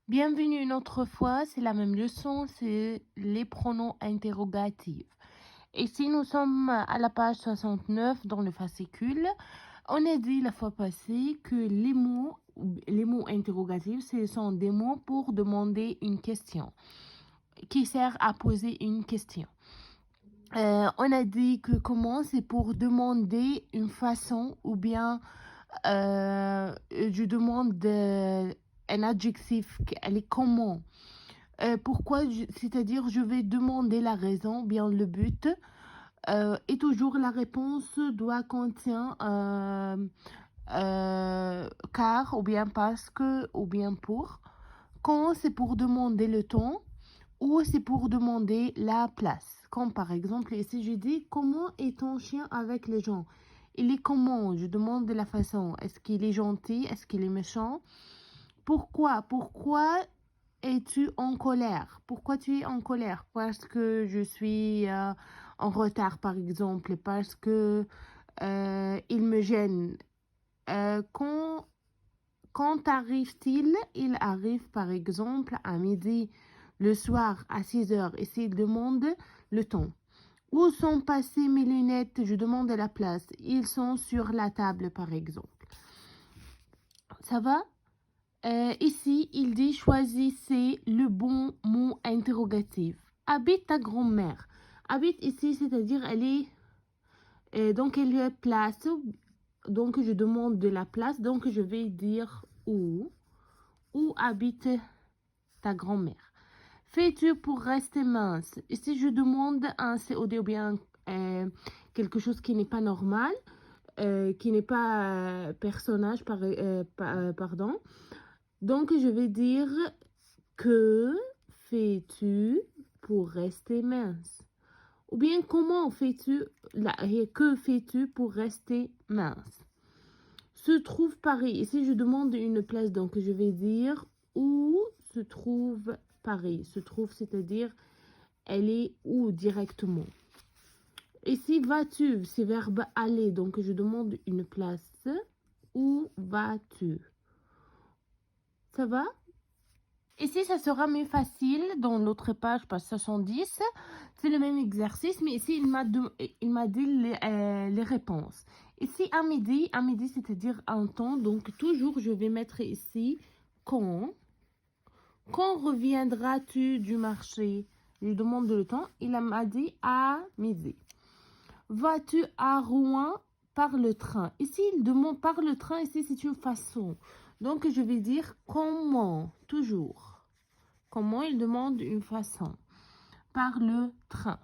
Bienvenue une autre fois, c'est la même leçon, c'est les pronoms interrogatifs. Ici, nous sommes à la page 69 dans le fascicule. On a dit la fois passée que les mots interrogatifs, ce sont des mots pour demander une question, qui sert à poser une question. On a dit que comment c'est pour demander une façon ou bien je demande un adjectif, elle est comment. Pourquoi, c'est-à-dire je vais demander la raison, bien le but, et toujours la réponse doit contenir car, ou bien parce que, ou bien pour. Quand c'est pour demander le temps, ou c'est pour demander la place. Comme par exemple, ici je dis comment est ton chien avec les gens. Il est comment? Je demande de la façon. Est-ce qu'il est gentil? Est-ce qu'il est méchant? Pourquoi? Pourquoi es-tu en colère? Pourquoi tu es en colère? Parce que je suis en retard, par exemple, parce que il me gêne. Quand arrive-t-il? Il arrive, par exemple, à midi, le soir, à 6 heures, et s'il demande le temps. Où sont passées mes lunettes? Je demande la place. Ils sont sur la table, par exemple. Ça va? Ici, il dit choisissez le bon mot interrogatif. Habite ta grand-mère. Habite ici, c'est-à-dire elle est donc elle est place. Donc je demande de la place. Donc je vais dire où. Où habite ta grand-mère? Fais-tu pour rester mince? Ici, je demande un COD ou bien quelque chose qui n'est pas normal, qui n'est pas personnage, pardon. Donc, je vais dire que fais-tu pour rester mince? Ou bien comment fais-tu, que fais-tu pour rester mince? Se trouve Paris. Ici, je demande une place, donc je vais dire où se trouve Paris. Se trouve, c'est-à-dire elle est où directement. Ici, vas-tu, c'est verbe aller, donc je demande une place. Où vas-tu? Ça va? Ici, ça sera mieux facile dans l'autre page 70. C'est le même exercice, mais ici, il m'a dit les réponses. Ici, à midi, c'est-à-dire un temps. Donc, toujours, je vais mettre ici quand. Quand reviendras-tu du marché? Je demande le temps. Il m'a dit à midi. Vas-tu à Rouen par le train? Ici, il demande par le train. Ici, c'est une façon. Donc, je vais dire comment, toujours. Comment il demande une façon? Par le train.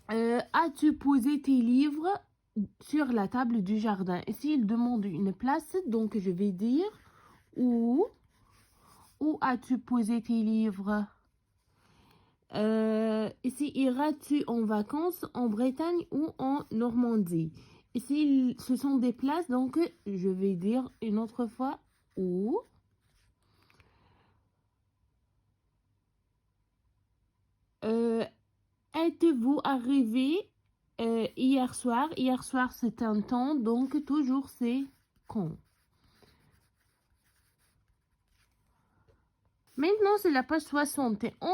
As-tu posé tes livres sur la table du jardin? Ici, il demande une place, donc je vais dire où. Où as-tu posé tes livres? Ici, iras-tu en vacances en Bretagne ou en Normandie? Ici, ce sont des places, donc je vais dire une autre fois où. Êtes-vous arrivé hier soir? Hier soir, c'est un temps, donc toujours c'est quand. Maintenant, c'est la page 71.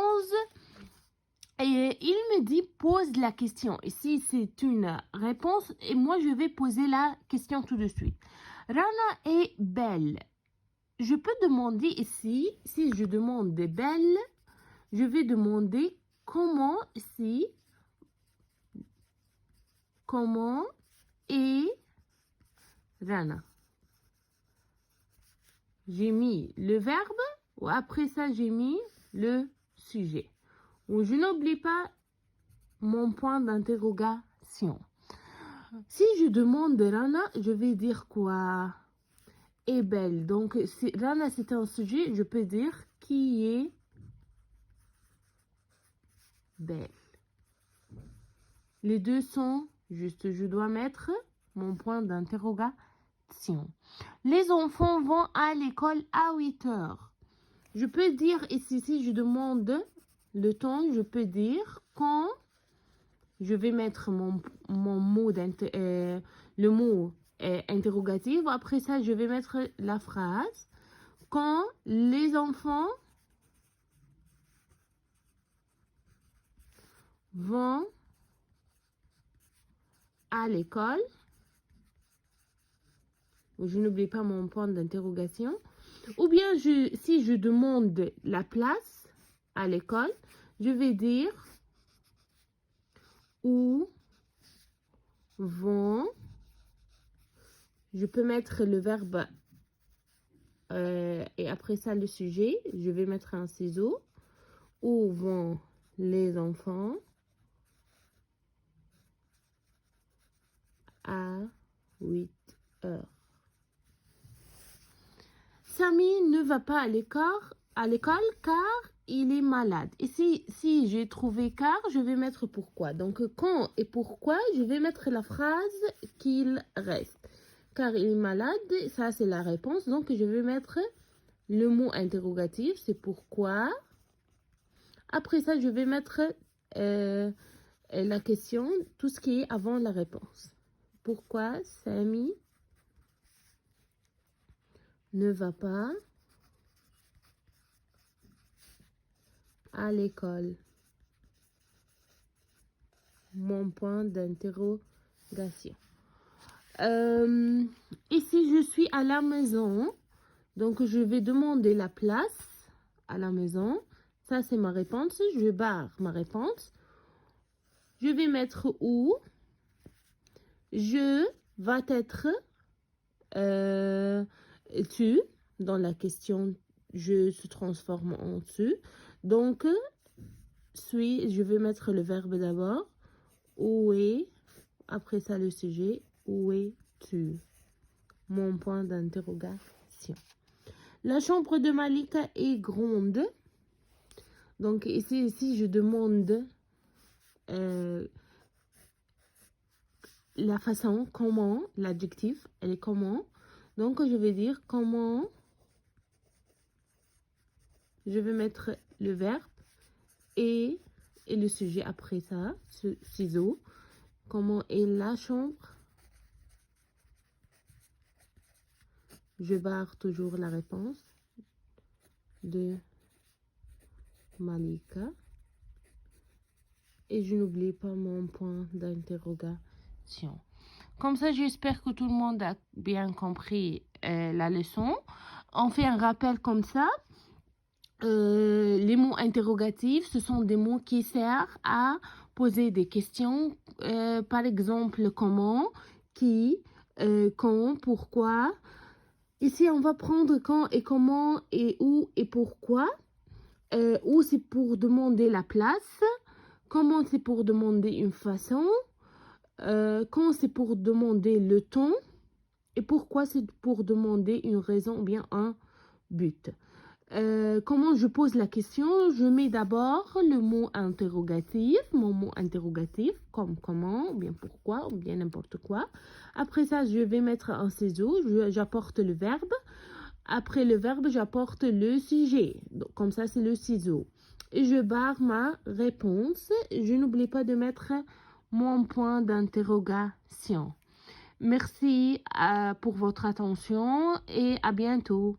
Et il me dit pose la question. Ici, c'est une réponse et moi, je vais poser la question tout de suite. Rana est belle. Je peux demander ici, si je demande belle, je vais demander comment est Rana. J'ai mis le verbe ou après ça, j'ai mis le sujet. Ou je n'oublie pas mon point d'interrogation. Si je demande Rana, je vais dire quoi? Est belle. Donc, si Rana c'est un sujet, je peux dire qui est belle. Les deux sont juste, je dois mettre mon point d'interrogation. Les enfants vont à l'école à 8 heures. Je peux dire ici, si je demande le temps, je peux dire quand. Je vais mettre mon mot le mot interrogatif. Après ça, je vais mettre la phrase. Quand les enfants vont à l'école, je n'oublie pas mon point d'interrogation, ou bien si je demande la place à l'école, je vais dire où vont, je peux mettre le verbe et après ça le sujet, je vais mettre un ciseau, où vont les enfants à 8 heures. Samy ne va pas à l'école car il est malade. Et si j'ai trouvé car, je vais mettre pourquoi. Donc, quand et pourquoi, je vais mettre la phrase qu'il reste. Car il est malade, ça c'est la réponse. Donc, je vais mettre le mot interrogatif, c'est pourquoi. Après ça, je vais mettre la question, tout ce qui est avant la réponse. Pourquoi Samy ne va pas à l'école? Mon point d'interrogation. Et si je suis à la maison, donc je vais demander la place à la maison. Ça, c'est ma réponse. Je barre ma réponse. Je vais mettre où. Je va être tu. Dans la question, je se transforme en tu. Donc, je vais mettre le verbe d'abord. Où est, après ça le sujet, où es-tu? Mon point d'interrogation. La chambre de Malika est grande. Donc ici je demande la façon, comment, l'adjectif, elle est comment. Donc je vais dire comment, je vais mettre le verbe et le sujet après ça, ciseaux. Comment est la chambre? Je barre toujours la réponse de Malika. Et je n'oublie pas mon point d'interrogation. Comme ça, j'espère que tout le monde a bien compris la leçon. On fait un rappel comme ça. Les mots interrogatifs, ce sont des mots qui servent à poser des questions. Par exemple, comment, qui, quand, pourquoi. Ici, on va prendre quand et comment et où et pourquoi. Où c'est pour demander la place. Comment c'est pour demander une façon. Quand c'est pour demander le temps. Et pourquoi c'est pour demander une raison ou bien un but. Comment je pose la question? Je mets d'abord le mot interrogatif, mon mot interrogatif, comme comment, ou bien pourquoi, ou bien n'importe quoi. Après ça, je vais mettre un ciseau, j'apporte le verbe. Après le verbe, j'apporte le sujet. Donc, comme ça, c'est le ciseau. Et je barre ma réponse. Je n'oublie pas de mettre mon point d'interrogation. Merci pour votre attention et à bientôt.